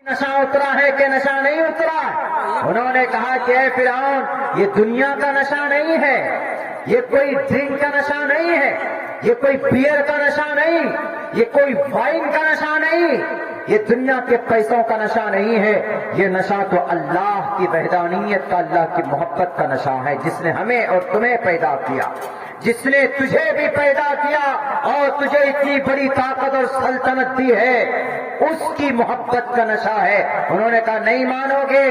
نشہ اترا ہے کہ نشہ نہیں اترا؟ انہوں نے کہا کہ اے فرعون، یہ دنیا کا نشہ نہیں ہے، یہ کوئی ڈرنک کا نشہ نہیں ہے، یہ کوئی بیئر کا نشہ نہیں، یہ کوئی وائن کا نشہ نہیں، یہ دنیا کے پیسوں کا نشہ نہیں ہے، یہ نشہ تو اللہ کی وحدانیت کا، اللہ کی محبت کا نشہ ہے، جس نے ہمیں اور تمہیں پیدا کیا، جس نے تجھے بھی پیدا کیا اور تجھے اتنی بڑی طاقت اور سلطنت دی ہے، اس کی محبت کا نشہ ہے۔ انہوں نے کہا نہیں مانو گے؟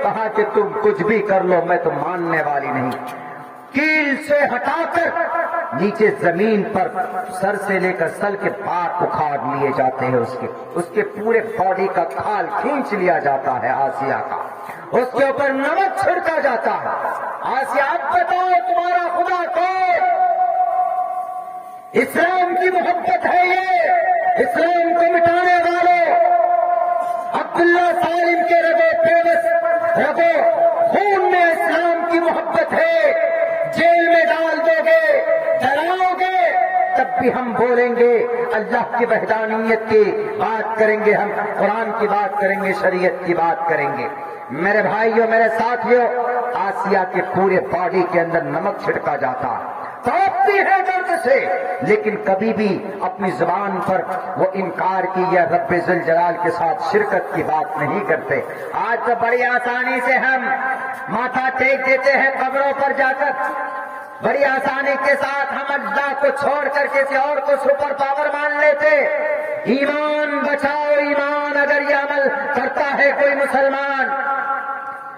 کہا کہ تم کچھ بھی کر لو، میں تو ماننے والی نہیں۔ کیل سے ہٹا کر نیچے زمین پر سر سے لے کر سر کے پار اکھاڑ لیے جاتے ہیں، اس کے پورے باڈی کا کھال کھینچ لیا جاتا ہے آسیہ کا، اس کے اوپر نمک چھڑکا جاتا ہے۔ آسیہ اب بتاؤ تمہارا خدا کون؟ اسلام کی محبت ہے یہ، اسلام کو مٹانے والوں، عبداللہ سالم کے رگو خون میں اسلام کی محبت ہے، جیل میں ڈال دو گے، ڈراؤ گے، تب بھی ہم بولیں گے، اللہ کی وحدانیت کی بات کریں گے، ہم قرآن کی بات کریں گے، شریعت کی بات کریں گے۔ میرے بھائیوں، میرے ساتھیوں، آسیہ کے پورے باڈی کے اندر نمک چھڑکا جاتا، تڑپتی ہے درد سے، لیکن کبھی بھی اپنی زبان پر وہ انکار کی یا رب ذوالجلال کے ساتھ شرکت کی بات نہیں کرتے۔ آج تو بڑی آسانی سے ہم ماتھا ٹیک دیتے ہیں قبروں پر جا کر، بڑی آسانی کے ساتھ ہم اللہ کو چھوڑ کر کسی اور کو سپر پاور مان لیتے۔ ایمان بچاؤ ایمان، اگر یہ عمل کرتا ہے کوئی مسلمان،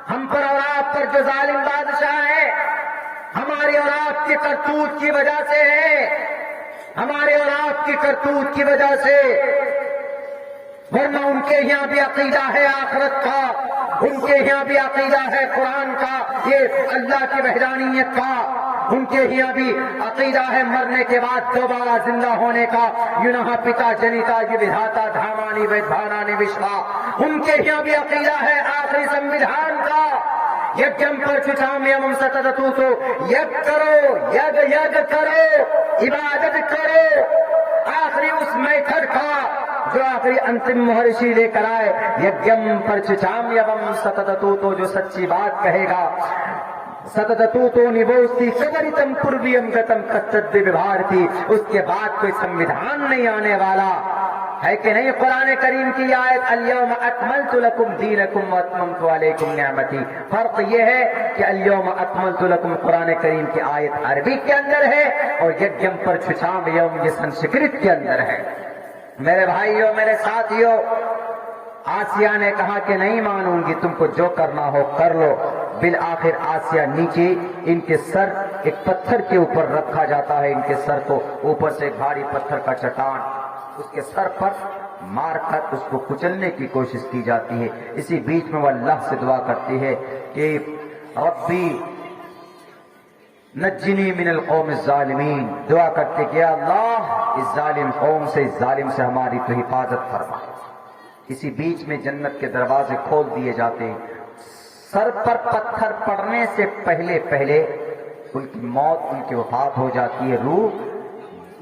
ہم پر اور آپ پر جو ظالم بادشاہ ہے، ہماری اور آپ کی کرتوت کی وجہ سے ہے، ہمارے اور آپ کی کرتوت کی وجہ سے، ورنہ ان کے یہاں بھی عقیدہ ہے آخرت کا، ان کے یہاں بھی عقیدہ ہے قرآن کا، یہ اللہ کی وحدانیت کا، ان کے یہاں بھی عقیدہ ہے مرنے کے بعد دوبارہ زندہ ہونے کا، یونہ پتا جنیتا یہ ودھاتا دھامانی ویدھانانی وشوا، ان کے یہاں بھی عقیدہ ہے آخری سنویدھان کا، یجم پر چچامیام ستتتو تو یگ کرو، یگ کرو، عبادت کرو، آخری اس میتھڈ کا جو آخری انتم مہرشی لے کر آئے، یجم پر چچامیام ستتتو تو جو سچی بات کہے گا، ستتتو تو نبوستی سبریتم پرویم گتم کتد وبھارتی، اس کے بعد کوئی سنویدھان نہیں آنے والا ہے کہ نہیں؟ قرآن کریم کی آیت الیوم اکملت لکم دینکم واتممت علیکم نعمتی، فرق یہ ہے کہ الیوم اکملت لکم قرآن کریم کی آیت عربی کے اندر ہے اور یجم پر چھچام یوم یہ سنسکرت کے اندر ہے۔ میرے بھائیوں، میرے ساتھیوں، آسیہ نے کہا کہ نہیں مانوں گی، تم کو جو کرنا ہو کر لو۔ بالآخر آسیہ نیچے ان کے سر ایک پتھر کے اوپر رکھا جاتا ہے، ان کے سر کو اوپر سے ایک بھاری پتھر کا چٹان اس کے سر پر مار کر اس کو کچلنے کی کوشش کی جاتی ہے۔ اسی بیچ میں وہ اللہ سے دعا کرتی ہے کہ ربی نجنی من القوم الظالمین، دعا کرتے کہ اللہ اس ظالم قوم سے، اس ظالم سے ہماری تو حفاظت فرما۔ اسی بیچ میں جنت کے دروازے کھول دیے جاتے ہیں، سر پر پتھر پڑنے سے پہلے ان کی موت، ان کی وفات ہو جاتی ہے، روح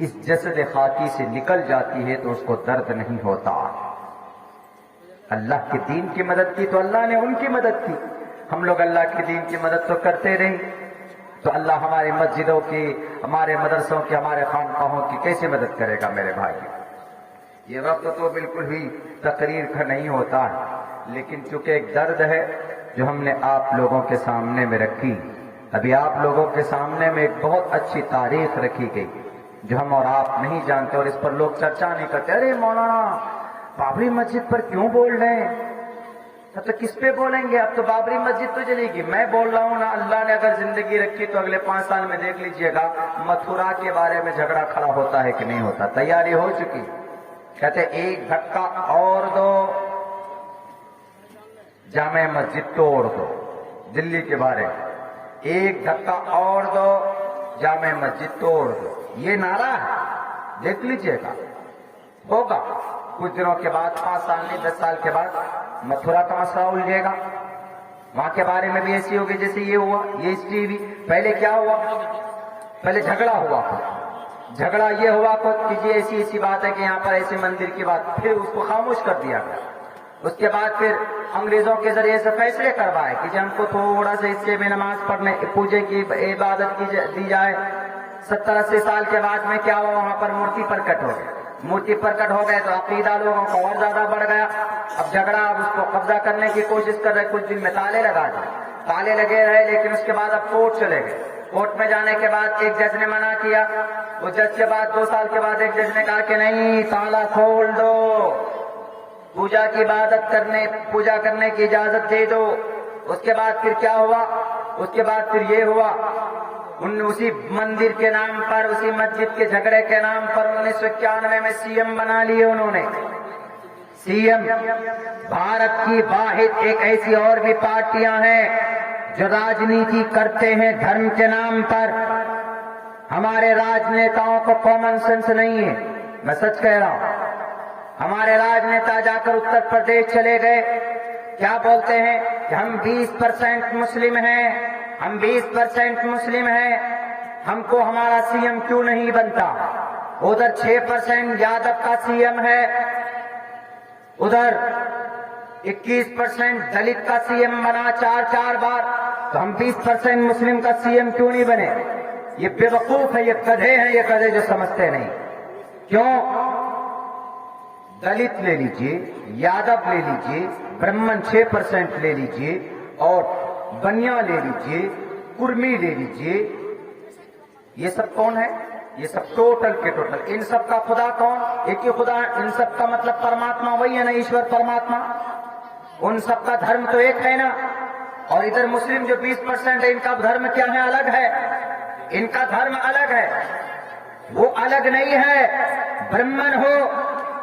اس جسد خاکی سے نکل جاتی ہے تو اس کو درد نہیں ہوتا۔ اللہ کے دین کی مدد کی تو اللہ نے ان کی مدد کی، ہم لوگ اللہ کے دین کی مدد تو کرتے رہے، تو اللہ ہماری مسجدوں کی، ہمارے مدرسوں کی، ہمارے خانقاہوں کی کیسے مدد کرے گا؟ میرے بھائی، یہ وقت تو بالکل بھی تقریر کا نہیں ہوتا ہے، لیکن چونکہ ایک درد ہے جو ہم نے آپ لوگوں کے سامنے میں رکھی، ابھی آپ لوگوں کے سامنے میں ایک بہت اچھی تاریخ رکھی گئی جو ہم اور آپ نہیں جانتے، اور اس پر لوگ چرچا نہیں کرتے۔ ارے مولانا بابری مسجد پر کیوں بول رہے ہیں؟ اب تو کس پہ بولیں گے؟ اب تو بابری مسجد تو جلے گی۔ میں بول رہا ہوں نا، اللہ نے اگر زندگی رکھی تو اگلے 5 سال میں دیکھ لیجئے گا متھرا کے بارے میں جھگڑا کھڑا ہوتا ہے کہ نہیں ہوتا۔ تیاری ہو چکی، کہتے ایک دھکا اور دو جامع مسجد توڑ دو، دلی کے بارے میں ایک دھکا اور دو جامع مسجد توڑ دو، یہ نعرہ ہے، دیکھ لیجئے گا ہوگا کچھ دنوں کے بعد، 5 سال نہیں 10 سال کے بعد متھرا کا مسئلہ الجھے گا، وہاں کے بارے میں بھی ایسی ہوگی جیسے یہ ہوا، یہ ہسٹری بھی۔ پہلے کیا ہوا؟ پہلے جھگڑا ہوا، جھگڑا یہ ہوا کہ یہ ایسی بات ہے کہ یہاں پر ایسے مندر کی بات، پھر اس کو خاموش کر دیا گیا، اس کے بعد پھر انگریزوں کے ذریعے سے فیصلے کروائے کہ ہم کو تھوڑا سا حصے میں نماز پڑھنے پوجے کی عبادت کی دی جائے. 70-80 سال کے بعد میں کیا ہوا, وہاں پر مورتی پرکٹ ہو گئی. مورتی پرکٹ ہو گئے تو عقیدہ لوگوں کا اور زیادہ بڑھ گیا. اب جھگڑا, اب اس کو قبضہ کرنے کی کوشش کر رہے, کچھ دن میں تالے لگا دیے, تالے لگے رہے, لیکن اس کے بعد اب کورٹ چلے گئے. کورٹ میں جانے کے بعد ایک جج نے منع کیا. وہ جج کے بعد 2 سال کے بعد ایک جج نے کہا کہ نہیں, تالا کھول دو, پوجا کی عبادت کرنے, پوجا کرنے کی اجازت دے دو. اس کے بعد پھر کیا ہوا, اس کے بعد پھر یہ ہوا, اسی مندر کے نام پر, اسی مسجد کے جھگڑے کے نام پر 1991 میں سی ایم بنا لیے انہوں نے. سی ایم بھارت کی واحد ایک ایسی اور بھی پارٹیاں ہیں جو راجنیتی کرتے ہیں دھرم کے نام پر. ہمارے راجنیتاؤں کو کامن سینس نہیں ہے, میں سچ کہہ رہا ہوں. ہمارے راجنیتا جا کر اتر پردیش چلے گئے, کیا بولتے ہیں کہ ہم 20% مسلم ہیں, ہم 20% مسلم ہیں, ہم کو ہمارا سی ایم کیوں نہیں بنتا. ادھر 6% یادو کا سی ایم ہے, ادھر 21% دلت کا سی ایم بنا 4 بار, تو ہم 20% مسلم کا سی ایم کیوں نہیں بنے. یہ بے وقوف ہے, یہ گدھے ہیں, یہ گدھے جو سمجھتے نہیں. کیوں؟ دلت لے لیجئے, یادو لے لیجئے, برہمن 6% لے لیجئے, اور بنیا لے لیجئے, کرمی لے لیجئے, یہ سب کون ہے؟ یہ سب ٹوٹل کے ٹوٹل. ان سب کا خدا کون؟ ایک ہی خدا ہے. ان سب کا مطلب پرماتما وہی ہے نا, ایشور پرماتما. ان سب کا دھرم تو ایک ہے نا. اور ادھر مسلم جو 20% ہے, ان کا دھرم کیا ہے؟ الگ ہے. ان کا دھرم الگ ہے, وہ الگ نہیں ہے. برہمن ہو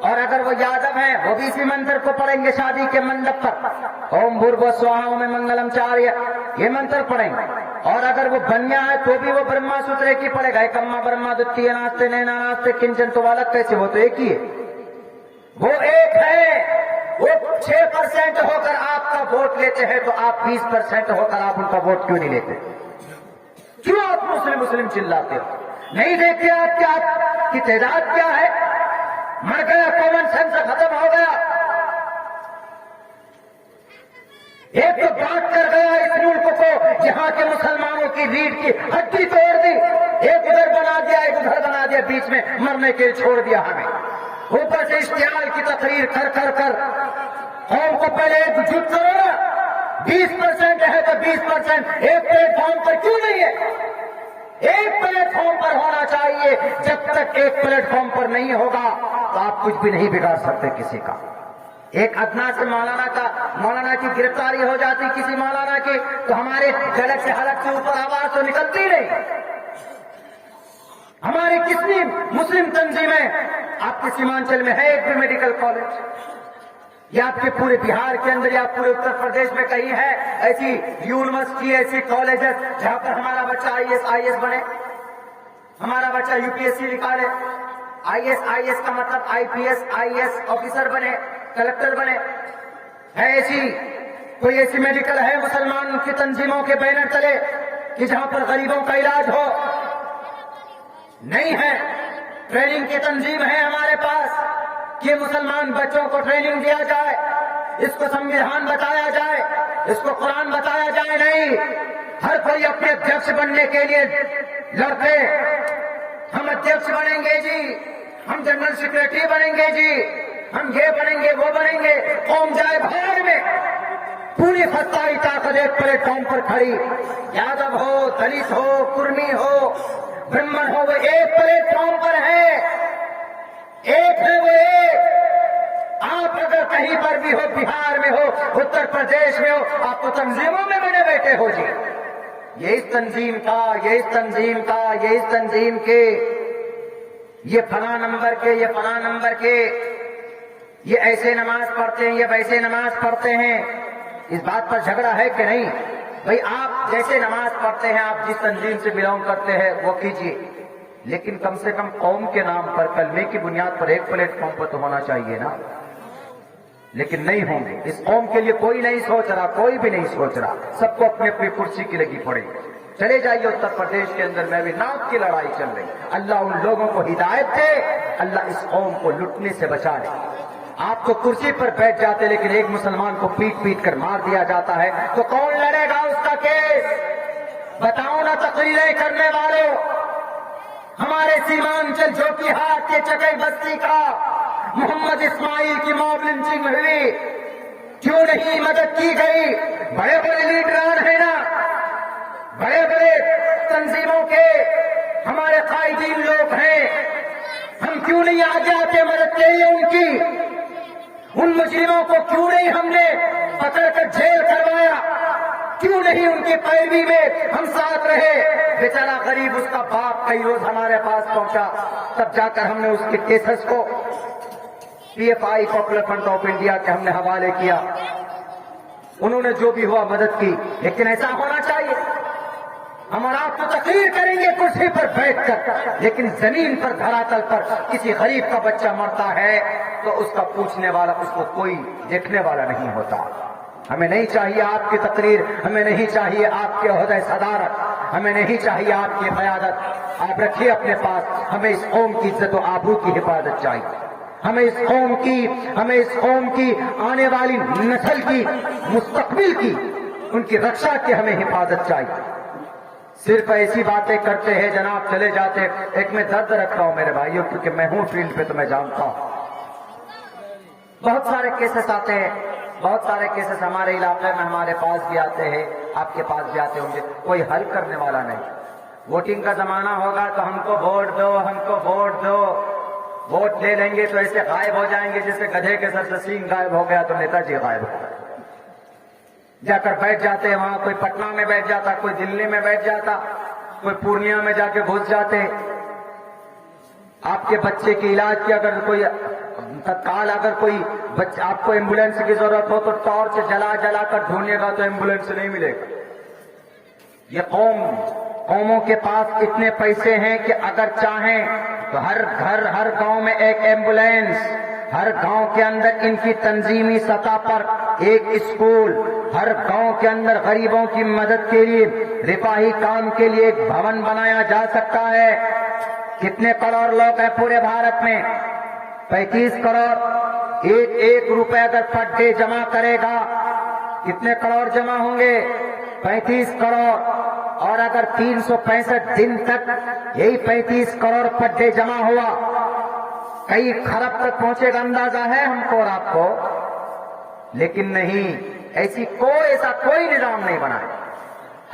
اور اگر وہ یادو ہیں وہ بھی اسی منتر کو پڑھیں گے شادی کے منڈپ پر, اوم بھوربھوہ سوہا اوم منگلم چاریہ, یہ منتر پڑھیں گے. اور اگر وہ بنیا ہے تو بھی وہ برہما سوترے کی پڑھے گا, ایکما برہما دتیہ ناستے نینا ناستے کنچن. تو الگ کیسے؟ وہ تو ایک ہی ہے, وہ ایک ہے. وہ 6% ہو کر آپ کا ووٹ لیتے ہیں تو آپ 20% ہو کر آپ ان کا ووٹ کیوں نہیں لیتے؟ کیوں آپ مسلم چلاتے ہو؟ نہیں دیکھتے آپ کہ آپ کی تعداد کیا ہے؟ مر گیا, کامن سینس ختم ہو گیا. ایک تو بانٹ کر گیا اس ملک کو, جہاں کے مسلمانوں کی ریڑھ کی ہڈی توڑ دی. ایک ادھر بنا دیا, ایک ادھر بنا دیا, بیچ میں مرنے کے لیے چھوڑ دیا ہمیں. اوپر سے اشتعال کی تقریر کر قوم کو پہلے ایکجٹ کرو نا. 20% ہے تو 20% ایک پلیٹ فارم پر کیوں نہیں ہے؟ ایک پلیٹ فارم پر ہونا چاہیے. جب تک ایک پلیٹ فارم پر نہیں ہوگا تو آپ کچھ بھی نہیں بگاڑ سکتے کسی کا. ایک ادنا سے مولانا کی گرفتاری ہو جاتی کسی مولانا کی, تو ہمارے جلک سے حلق سے اوپر آواز تو نکلتی نہیں. ہماری کتنی مسلم تنظیمیں, آپ کے سیمانچل میں ہے ایک بھی میڈیکل کالج, یا آپ کے پورے بہار کے اندر یا پورے اتر پردیش میں کہیں ہے ایسی یونیورسٹی, ایسی کالجز جہاں پر ہمارا بچہ IAS بنے, ہمارا بچہ UPSC نکالے. IAS کا مطلب IPS IAS آفیسر بنے, کلکٹر بنے. ہے ایسی کوئی ایسی میڈیکل ہے مسلمان کی تنظیموں کے بینر تلے کہ جہاں پر غریبوں کا علاج ہو؟ نہیں ہے. ٹریننگ کی تنظیم ہے ہمارے پاس کہ مسلمان بچوں کو ٹریننگ دیا جائے, اس کو سموِدھان بتایا جائے, اس کو قرآن بتایا جائے. نہیں, ہر کوئی اپنے ادھیکش بننے کے لیے لڑتے. ہم ادھیکش بنیں گے جی, ہم جنرل سیکرٹری بنیں گے جی, ہم یہ بنیں گے وہ بنیں گے. قوم جائے بھاڑ میں. پوری فسطائی طاقت ایک پلیٹ فارم پر کھڑی, یادو ہو, دلت ہو, کرمی ہو, برہمن ہو, وہ ایک پلیٹ فارم پر ہے. ایک ہے وہ ایک. آپ اگر کہیں پر بھی ہو, بہار میں ہو, اتر پردیش میں ہو, آپ تو تنظیموں میں بنے بیٹھے ہو جی. یہ اس تنظیم کا, یہ اس تنظیم کا, یہ اس تنظیم کے, یہ فلاں نمبر کے, یہ فلاں نمبر کے, یہ ایسے نماز پڑھتے ہیں, یہ ویسے نماز پڑھتے ہیں. اس بات پر جھگڑا ہے کہ نہیں؟ بھئی آپ جیسے نماز پڑھتے ہیں, آپ جس تنظیم سے بلونگ کرتے ہیں وہ کیجیے, لیکن کم سے کم قوم کے نام پر, کلمے کی بنیاد پر ایک پلیٹ فارم پر تو ہونا چاہیے نا. لیکن نہیں ہوں گے. اس قوم کے لیے کوئی نہیں سوچ رہا, کوئی بھی نہیں سوچ رہا. سب کو اپنی اپنی کرسی کی لگی پڑی. چلے جائیے اتر پردیش کے اندر میں بھی ناک کی لڑائی چل رہی. اللہ ان لوگوں کو ہدایت دے, اللہ اس قوم کو لٹنے سے بچا لے. آپ تو کرسی پر بیٹھ جاتے لیکن ایک مسلمان کو پیٹ پیٹ کر مار دیا جاتا ہے تو کون لڑے گا اس کا کیس؟ بتاؤ نا تقریریں کرنے والوں, ہمارے سیمانچل جوکیہار کے چکئی بستی کا محمد اسماعیل کی موب لنچنگ ہوئی, کیوں نہیں مدد کی گئی؟ بڑے بڑے لیڈران ہیں نا, بڑے بڑے تنظیموں کے ہمارے قائدین لوگ ہیں, ہم کیوں نہیں آگے آتے مدد کے لیے ان کی؟ ان مجرموں کو کیوں نہیں ہم نے پکڑ کر جیل کروایا؟ کیوں نہیں ان کی پیروی میں ہم ساتھ رہے؟ بیچارہ غریب اس کا باپ کئی روز ہمارے پاس پہنچا, تب جا کر ہم نے اس کے کیسز کو P F I popular front of India کے ہم نے حوالے کیا. انہوں نے جو بھی ہوا مدد کی, لیکن ایسا ہونا چاہیے. ہم اور آپ تو تقریر کریں گے کرسی پر بیٹھ کر, لیکن زمین پر دھراتل پر کسی غریب کا بچہ مرتا ہے تو اس کا پوچھنے والا, اس کو کوئی دیکھنے والا نہیں ہوتا. ہمیں نہیں چاہیے آپ کی تقریر, ہمیں نہیں چاہیے آپ کے عہدہ صدارت, ہمیں نہیں چاہیے آپ کی قیادت. آپ رکھیے اپنے پاس, ہمیں اس قوم کی عزت و آبرو کی حفاظت چاہیے. ہمیں اس قوم کی آنے والی نسل کی, مستقبل کی, ان کی رکشا کی ہمیں حفاظت چاہیے. صرف ایسی باتیں کرتے ہیں جناب, چلے جاتے. ایک میں درد رکھ رہا ہوں میرے بھائیوں, کیونکہ میں ہوں فیلڈ پہ تو میں جانتا ہوں. بہت سارے کیسز آتے ہیں, بہت سارے کیسز ہمارے علاقے میں ہمارے پاس بھی آتے ہیں, آپ کے پاس بھی آتے ہوں گے. کوئی حل کرنے والا نہیں. ووٹنگ کا زمانہ ہوگا تو ہم کو ووٹ دو, ہم کو ووٹ دو. ووٹ لے لیں گے تو ایسے غائب ہو جائیں گے جیسے گدھے کے سر سے سینگ غائب ہو گیا تو نیتا جی غائب ہو گئے. جا کر بیٹھ جاتے ہیں وہاں, کوئی پٹنہ میں بیٹھ جاتا, کوئی دلی میں بیٹھ جاتا, کوئی پورنیہ میں جا کے گھس جاتے. آپ کے بچے کے علاج کی اگر کوئی تتکال اگر کوئی آپ کو ایمبولینس کی ضرورت ہو تو ٹارچ جلا جلا کر ڈھونڈے گا تو ایمبولینس نہیں ملے گا. یہ قوموں کے پاس اتنے پیسے ہیں کہ اگر چاہیں تو ہر گھر, ہر گاؤں میں ایک ایمبولینس, ہر گاؤں کے اندر ان کی تنظیمی سطح پر ایک اسکول, ہر گاؤں کے اندر غریبوں کی مدد کے لیے رفاہی کام کے لیے ایک بھون بنایا جا سکتا ہے. کتنے کروڑ لوگ ہیں پورے بھارت میں؟ 35 کروڑ. ایک روپے اگر پر ڈے جمع کرے گا کتنے کروڑ جمع ہوں گے؟ 35 کروڑ. اور اگر 365 دن تک یہی 35 کروڑ پر ڈے جمع ہوا, کئی خرب تک پہنچے گا, اندازہ ہے ہم کو اور آپ کو. لیکن نہیں, ایسا کوئی نظام نہیں بنا ہے.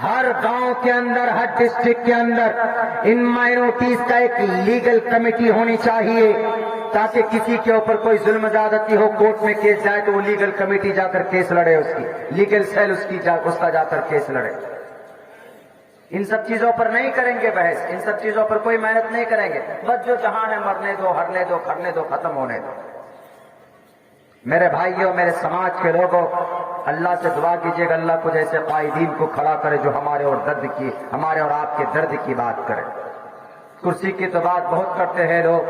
ہر گاؤں کے اندر, ہر ڈسٹرکٹ کے اندر ان مائنورٹیز کا ایک لیگل کمیٹی ہونی چاہیے, تاکہ کسی کے اوپر کوئی ظلم زیادتی ہو, کورٹ میں کیس جائے تو وہ لیگل کمیٹی جا کر کیس لڑے, اس کی لیگل سیل اس کا جا کر کیس لڑے. ان سب چیزوں پر نہیں کریں گے بحث, ان سب چیزوں پر کوئی محنت نہیں کریں گے. بس جو جہاں ہے مرنے دو, ہرنے دو, کھڑنے دو, ختم ہونے دو. میرے بھائیوں, میرے سماج کے لوگوں, اللہ سے دعا کیجیے گا اللہ کو جیسے قائدین کو کھڑا کرے جو ہمارے اور آپ کے درد کی بات کرے. کرسی کی تو بات بہت کرتے ہیں لوگ,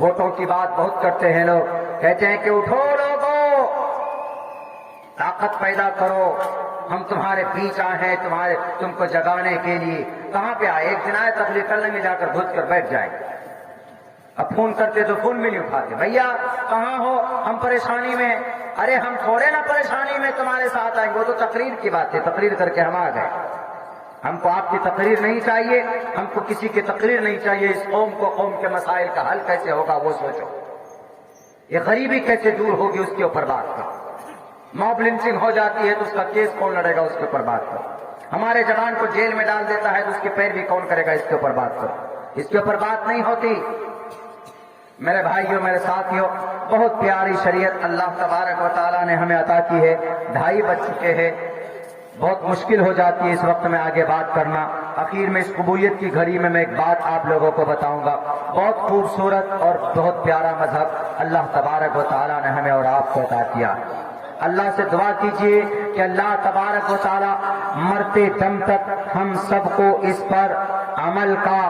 ووٹوں کی بات بہت کرتے ہیں لوگ. کہتے ہیں کہ اٹھو لوگوں, طاقت پیدا کرو, ہم تمہارے بیچ آئے ہیں تم کو جگانے کے لیے. کہاں پہ آئے؟ ایک دن آئے تقریر کرنے میں جا کر گھس کر بیٹھ جائیں. اب فون کرتے تو فون بھی نہیں اٹھاتے. بھیا کہاں ہو؟ ہم پریشانی میں. ارے ہم تھوڑے نہ پریشانی میں تمہارے ساتھ آئیں گے, وہ تو تقریر کی بات ہے, تقریر کر کے ہم آ گئے. ہم کو آپ کی تقریر نہیں چاہیے, ہم کو کسی کی تقریر نہیں چاہیے. اس قوم کے مسائل کا حل کیسے ہوگا وہ سوچو. یہ غریبی کیسے دور ہوگی اس کے اوپر بات کرو. موب لنچنگ ہو جاتی ہے تو اس کا کیس کون لڑے گا, اس کے اوپر بات کرو. ہمارے جوان کو جیل میں ڈال دیتا ہے تو اس کی پیروی کون کرے گا, اس کے اوپر بات کرو. اس کے اوپر بات نہیں ہوتی. میرے بھائیوں, میرے ساتھیوں, بہت پیاری شریعت اللہ تبارک و تعالیٰ نے ہمیں عطا کی ہے. 2:30 بج چکے ہیں, بہت مشکل ہو جاتی ہے اس وقت میں آگے بات کرنا. اخیر میں اس قبولیت کی گھڑی میں ایک بات آپ لوگوں کو بتاؤں گا. بہت خوبصورت اور بہت پیارا مذہب اللہ تبارک و تعالیٰ نے ہمیں اور آپ کو عطا کیا. اللہ سے دعا کیجئے کہ اللہ تبارک و تعالیٰ مرتے دم تک ہم سب کو اس پر عمل کا.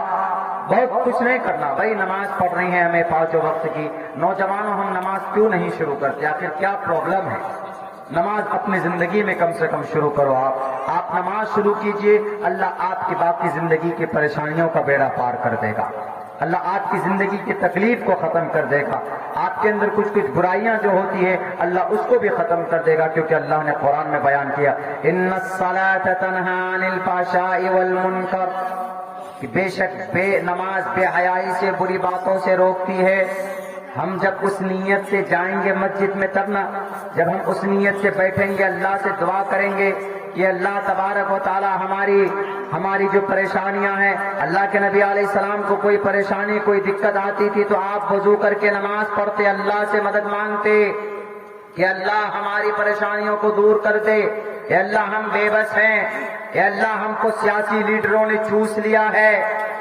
بہت کچھ نہیں کرنا بھائی, نماز پڑھ رہی ہیں ہمیں 5 وقت کی. نوجوانوں, ہم نماز کیوں نہیں شروع کرتے؟ آخر کیا پرابلم ہے؟ نماز اپنی زندگی میں کم سے کم شروع کرو. آپ نماز شروع کیجئے, اللہ آپ کی باقی زندگی کی پریشانیوں کا بیڑا پار کر دے گا. اللہ آپ کی زندگی کی تکلیف کو ختم کر دے گا. آپ کے اندر کچھ برائیاں جو ہوتی ہے اللہ اس کو بھی ختم کر دے گا, کیونکہ اللہ نے قرآن میں بیان کیا ان الصلاۃ تنہی عن الفحشاء والمنکر, کہ بے شک نماز بے حیائی سے, بری باتوں سے روکتی ہے. ہم جب اس نیت سے جائیں گے مسجد میں تب نا, جب ہم اس نیت سے بیٹھیں گے اللہ سے دعا کریں گے کہ اللہ تبارک و تعالی ہماری جو پریشانیاں ہیں, اللہ کے نبی علیہ السلام کو کوئی پریشانی کوئی دقت آتی تھی تو آپ وضو کر کے نماز پڑھتے, اللہ سے مدد مانگتے کہ اللہ ہماری پریشانیوں کو دور کر دے. اے اللہ ہم بے بس ہیں, اے اللہ ہم کو سیاسی لیڈروں نے چوس لیا ہے,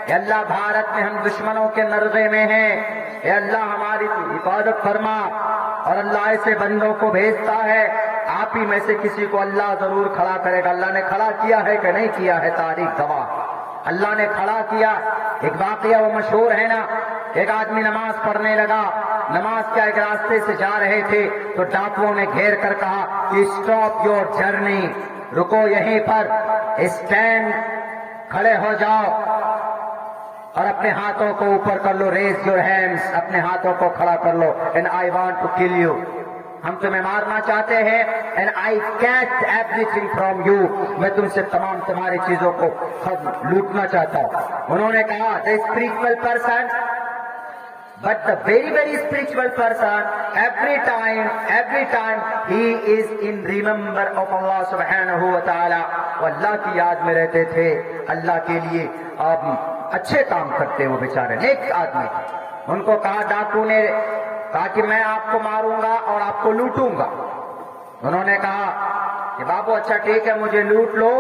اے اللہ بھارت میں ہم دشمنوں کے نرغے میں ہیں, اے اللہ ہماری حفاظت فرما. اور اللہ ایسے بندوں کو بھیجتا ہے, آپ ہی میں سے کسی کو اللہ ضرور کھڑا کرے گا. اللہ نے کھڑا کیا ہے کہ نہیں کیا ہے, تاریخ گواہ. اللہ نے کھڑا کیا. ایک واقعہ وہ مشہور ہے نا, ایک آدمی نماز پڑھنے لگا, نماز کیا ایک راستے سے جا رہے تھے تو ڈاکوؤں نے گھیر کر کہا کہ اسٹاپ یور جرنی, رکو یہیں پر, اسٹینڈ, کھڑے ہو جاؤ اور اپنے ہاتھوں کو اوپر کر لو, ریز یور ہینڈز, اپنے ہاتھوں کو کھڑا کر لو. And I want to kill you, ہم تمہیں مارنا چاہتے ہیں. And I catch everything from you, میں تم سے تمہاری چیزوں کو لوٹنا چاہتا ہوں. انہوں نے کہا the spiritual person, but the very spiritual person, every time he is in remember of Allah subhanahu wa ta'ala, وہ اللہ کی یاد میں رہتے تھے, اللہ کے لیے اچھے کام کرتے, وہ بیچارے نیک آدمی. ان کو کہا, ڈاکو نے کہا کہ میں آپ کو ماروں گا اور آپ کو لوٹوں گا. انہوں نے کہا کہ بابو اچھا ٹھیک ہے مجھے لوٹ لو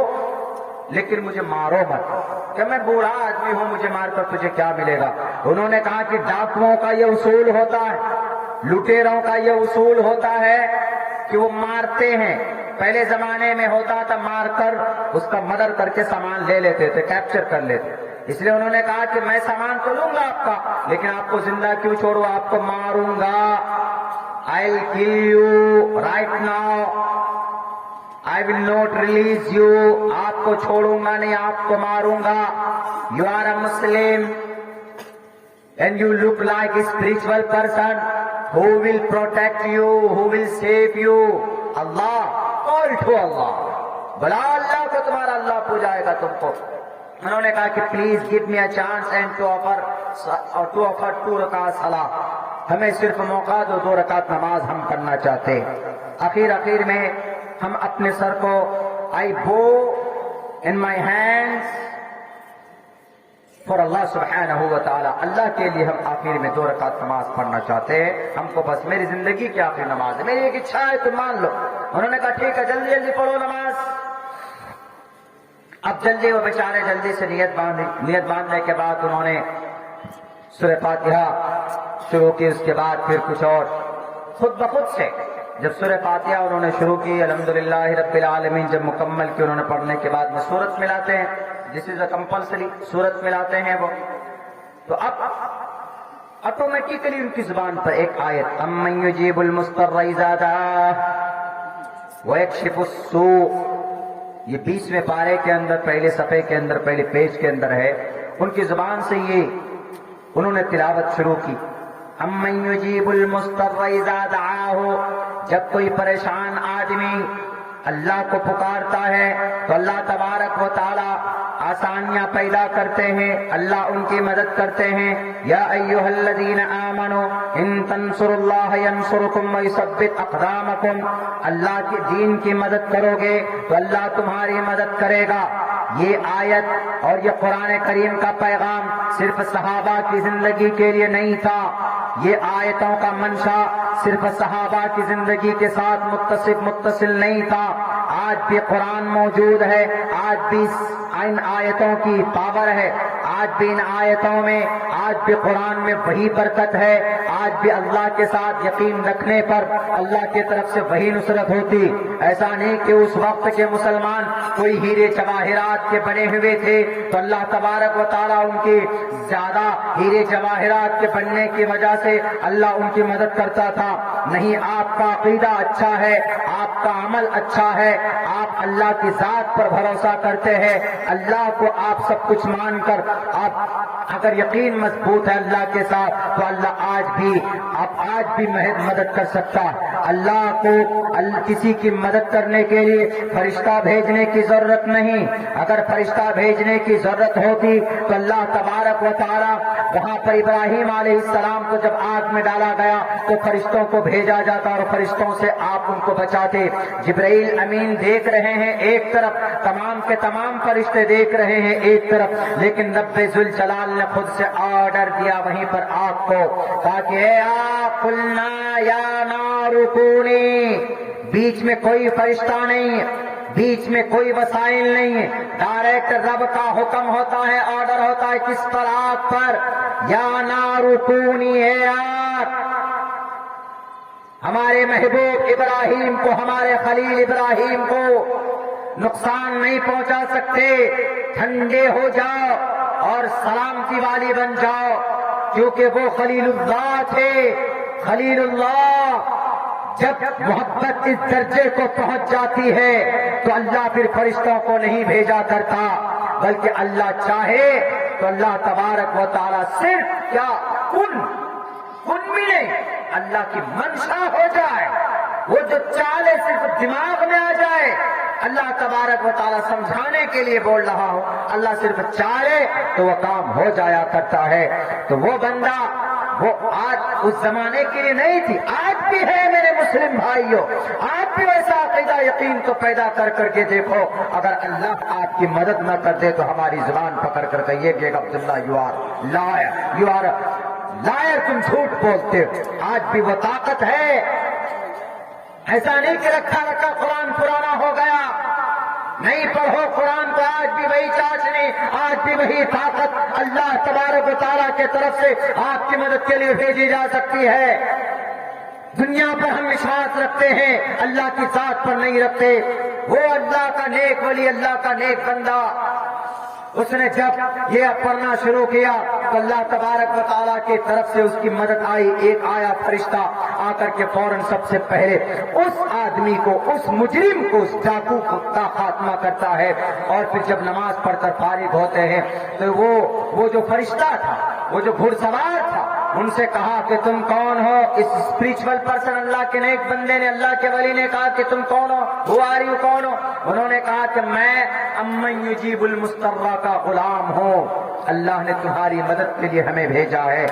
لیکن مجھے مارو مت, کہ میں بوڑھا آدمی ہوں, مجھے مار کر تجھے کیا ملے گا. انہوں نے کہا کہ ڈاکوؤں کا یہ اصول ہوتا ہے, لٹیروں کا یہ اصول ہوتا ہے کہ وہ مارتے ہیں. پہلے زمانے میں ہوتا تھا مار کر اس کا مدر کر کے سامان لے لیتے تھے, کیپچر کر لیتے. اس لیے انہوں نے کہا کہ میں سامان تو لوں گا آپ کا, لیکن آپ کو زندہ کیوں چھوڑوں, آپ کو ماروں گا. I'll kill you right now, I will not release you, آپ کو چھوڑوں گا نہیں, آپ کو ماروں گا. You are a Muslim and you look like a spiritual person, who will protect you, who will save you? Allah, call to Allah, بلا اللہ کو, تمہارا اللہ پوجائے گا تم کو. انہوں نے کہا کہ please give me a chance and to offer 2 رکعت صلاۃ, ہمیں صرف موقع دو, 2 رکعت نماز ہم پڑھنا چاہتے. آخر میں ہم اپنے سر کو, آئی بو ان مائی ہینڈز فار اللہ سبحانہ و تعالی, اللہ کے لیے ہم آخر میں 2 رکعت نماز پڑھنا چاہتے ہیں. ہم کو بس میری زندگی کی آخری نماز ہے, میری ایک اچھا ہے تو مان لو. انہوں نے کہا ٹھیک ہے جلدی پڑھو نماز. اب جلدی وہ بیچارے جلدی سے نیت باندھنے کے بعد انہوں نے سورہ فاتحہ شروع کی. اس کے بعد پھر کچھ اور خود بخود سے جب سورہ فاتحہ انہوں نے شروع کی, الحمدللہ رب العالمین جب مکمل کی انہوں نے پڑھنے کے بعد میں سورت ملاتے ہیں, دس از اے کمپلسری, سورت ملاتے ہیں وہ. تو اب آٹومیٹکلی ان کی زبان پر ایک آیت, امن یجیب المضطر اذا دعاہ ویکشف السوء, یہ 20ویں پارے کے اندر, پہلے صفحے کے اندر, پہلے پیج کے اندر ہے. ان کی زبان سے یہ انہوں نے تلاوت شروع کی, امن یجیب المضطر اذا دعاہ, جب کوئی پریشان آدمی اللہ کو پکارتا ہے تو اللہ تبارک و تعالی آسانیاں پیدا کرتے ہیں, اللہ ان کی مدد کرتے ہیں. یا ایھا الذین آمنوا ان تنصروا اللہ ینصرکم ویثبت اقدامکم, اللہ کے دین کی مدد کرو گے تو اللہ تمہاری مدد کرے گا. یہ آیت اور یہ قرآن کریم کا پیغام صرف صحابہ کی زندگی کے لیے نہیں تھا, یہ آیتوں کا منشا صرف صحابہ کی زندگی کے ساتھ متصل نہیں تھا. آج بھی قرآن موجود ہے, آج بھی ان آیتوں کی پاور ہے, آج بھی ان آیتوں میں, آج بھی قرآن میں وہی برکت ہے, آج بھی اللہ کے ساتھ یقین رکھنے پر اللہ کی طرف سے وہی نصرت ہوتی. ایسا نہیں کہ اس وقت کے مسلمان کوئی ہیرے جواہرات کے بنے ہوئے تھے تو اللہ تبارک و تعالیٰ ان کی زیادہ ہیرے جواہرات کے بننے کی وجہ سے اللہ ان کی مدد کرتا تھا. نہیں، آپ کا عقیدہ اچھا ہے، آپ کا عمل اچھا ہے، آپ اللہ کی ذات پر بھروسہ کرتے ہیں، اللہ کو آپ سب کچھ مان کر آپ اگر یقین مضبوط ہے اللہ کے ساتھ تو اللہ آج بھی مدد کر سکتا ہے. اللہ کو کسی کی مدد کرنے کے لیے فرشتہ بھیجنے کی ضرورت نہیں. اگر فرشتہ بھیجنے کی ضرورت ہوتی تو اللہ تبارک و تعالی وہاں پر ابراہیم علیہ السلام کو جب آگ میں ڈالا گیا تو فرشتوں کو بھیجا جاتا اور فرشتوں سے آپ ان کو بچاتے. جبرائیل امین دیکھ رہے ہیں ایک طرف، تمام کے تمام فرشتے دیکھ رہے ہیں ایک طرف، لیکن رب ذوالجلال نے خود سے آرڈر دیا وہیں پر آگ کو، تاکہ اے آگ قلنا یا نار کونی. بیچ میں کوئی فرشتہ نہیں، بیچ میں کوئی وسائل نہیں، ڈائریکٹ رب کا حکم ہوتا ہے، آرڈر ہوتا ہے کس پر؟ آگ پر. یا نار کونی، اے آگ ہمارے محبوب ابراہیم کو، ہمارے خلیل ابراہیم کو نقصان نہیں پہنچا سکتے، ٹھنڈے ہو جاؤ اور سلامتی والی بن جاؤ، کیونکہ وہ خلیل اللہ تھے. خلیل اللہ جب محبت اس درجے کو پہنچ جاتی ہے تو اللہ پھر فرشتوں کو نہیں بھیجا کرتا، بلکہ اللہ چاہے تو اللہ تبارک و تعالیٰ صرف کیا کن ملے، اللہ کی منشا ہو جائے، وہ جو چالے صرف دماغ میں آ جائے. اللہ تبارک و تعالیٰ سمجھانے کے لیے بول رہا ہوں، اللہ صرف چاہے تو وہ کام ہو جایا کرتا ہے. تو وہ بندہ وہ آج اس زمانے کے لیے نہیں تھی، آج بھی ہے میرے مسلم بھائیوں. آپ بھی ویسا عقیدہ یقین کو پیدا کر کے دیکھو. اگر اللہ آپ کی مدد نہ کر دے تو ہماری زبان پکڑ کر کہیے کہ عبداللہ یو آر لائر، تم جھوٹ بولتے. آج بھی وہ طاقت ہے، ایسا نہیں کہ رکھا قرآن پرانا ہو گیا. نہیں پڑھو قرآن تو آج بھی وہی چاشنی، آج بھی وہی طاقت اللہ تبارک و تعالیٰ کے طرف سے آپ کی مدد کے لیے بھیجی جا سکتی ہے. دنیا پر ہم وشواس رکھتے ہیں، اللہ کی ذات پر نہیں رکھتے. وہ اللہ کا نیک ولی، اللہ کا نیک بندہ، اس نے جب یہ پڑھنا شروع کیا تو اللہ تبارک و تعالیٰ کی طرف سے اس کی مدد آئی. ایک آیا فرشتہ آ کر کے فوراً سب سے پہلے اس آدمی کو، اس مجرم کو، اس ڈاکو کا خاتمہ کرتا ہے. اور پھر جب نماز پڑھ کر فارغ ہوتے ہیں تو وہ جو فرشتہ تھا، وہ جو گھڑ سوار تھا، ان سے کہا کہ تم کون ہو؟ اس اسپریچول پرسن، اللہ کے نیک بندے نے، اللہ کے ولی نے کہا کہ تم کون ہو؟ ہو آ رہی ہو، کون ہو؟ انہوں نے کہا کہ میں امن یجیب المسترہ کا غلام ہوں، اللہ نے تمہاری مدد کے لیے ہمیں بھیجا ہے.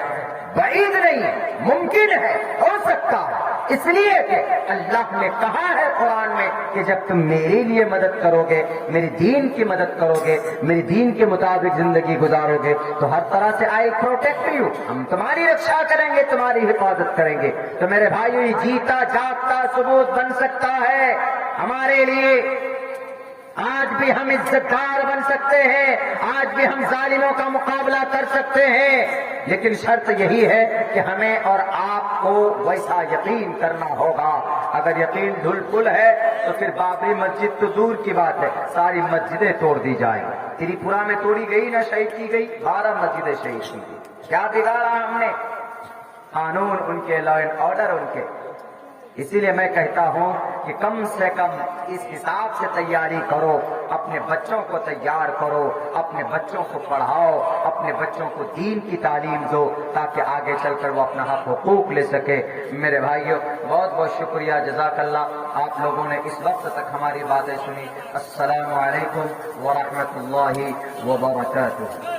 بعید نہیں ہے، ممکن ہے، ہو سکتا ہے، اس لیے کہ اللہ نے کہا ہے قرآن میں کہ جب تم میرے لیے مدد کرو گے، میری دین کی مدد کرو گے، میری دین کے مطابق زندگی گزارو گے تو ہر طرح سے آئی پروٹیکٹ یو، ہم تمہاری رکشا کریں گے، تمہاری حفاظت کریں گے. تو میرے بھائیو، یہ جیتا جاگتا ثبوت بن سکتا ہے ہمارے لیے. آج بھی ہم عزتدار بن سکتے ہیں، آج بھی ہم ظالموں کا مقابلہ کر سکتے ہیں، لیکن شرط یہی ہے کہ ہمیں اور آپ کو ویسا یقین کرنا ہوگا. اگر یقین دھل پل ہے تو پھر بابری مسجد تو دور کی بات ہے، ساری مسجدیں توڑ دی جائیں. تریپورہ میں توڑی گئی نہ شہید کی گئی، 12 مسجدیں شہید کی گئی. کیا بگاڑا ہم نے؟ قانون ان کے، لا اینڈ آرڈر ان کے. اسی لیے میں کہتا ہوں کہ کم سے کم اس حساب سے تیاری کرو، اپنے بچوں کو تیار کرو، اپنے بچوں کو پڑھاؤ، اپنے بچوں کو دین کی تعلیم دو تاکہ آگے چل کر وہ اپنا حق حقوق لے سکے. میرے بھائیوں، بہت بہت شکریہ، جزاک اللہ. آپ لوگوں نے اس وقت تک ہماری باتیں سنی. السلام علیکم ورحمۃ اللہ وبرکاتہ.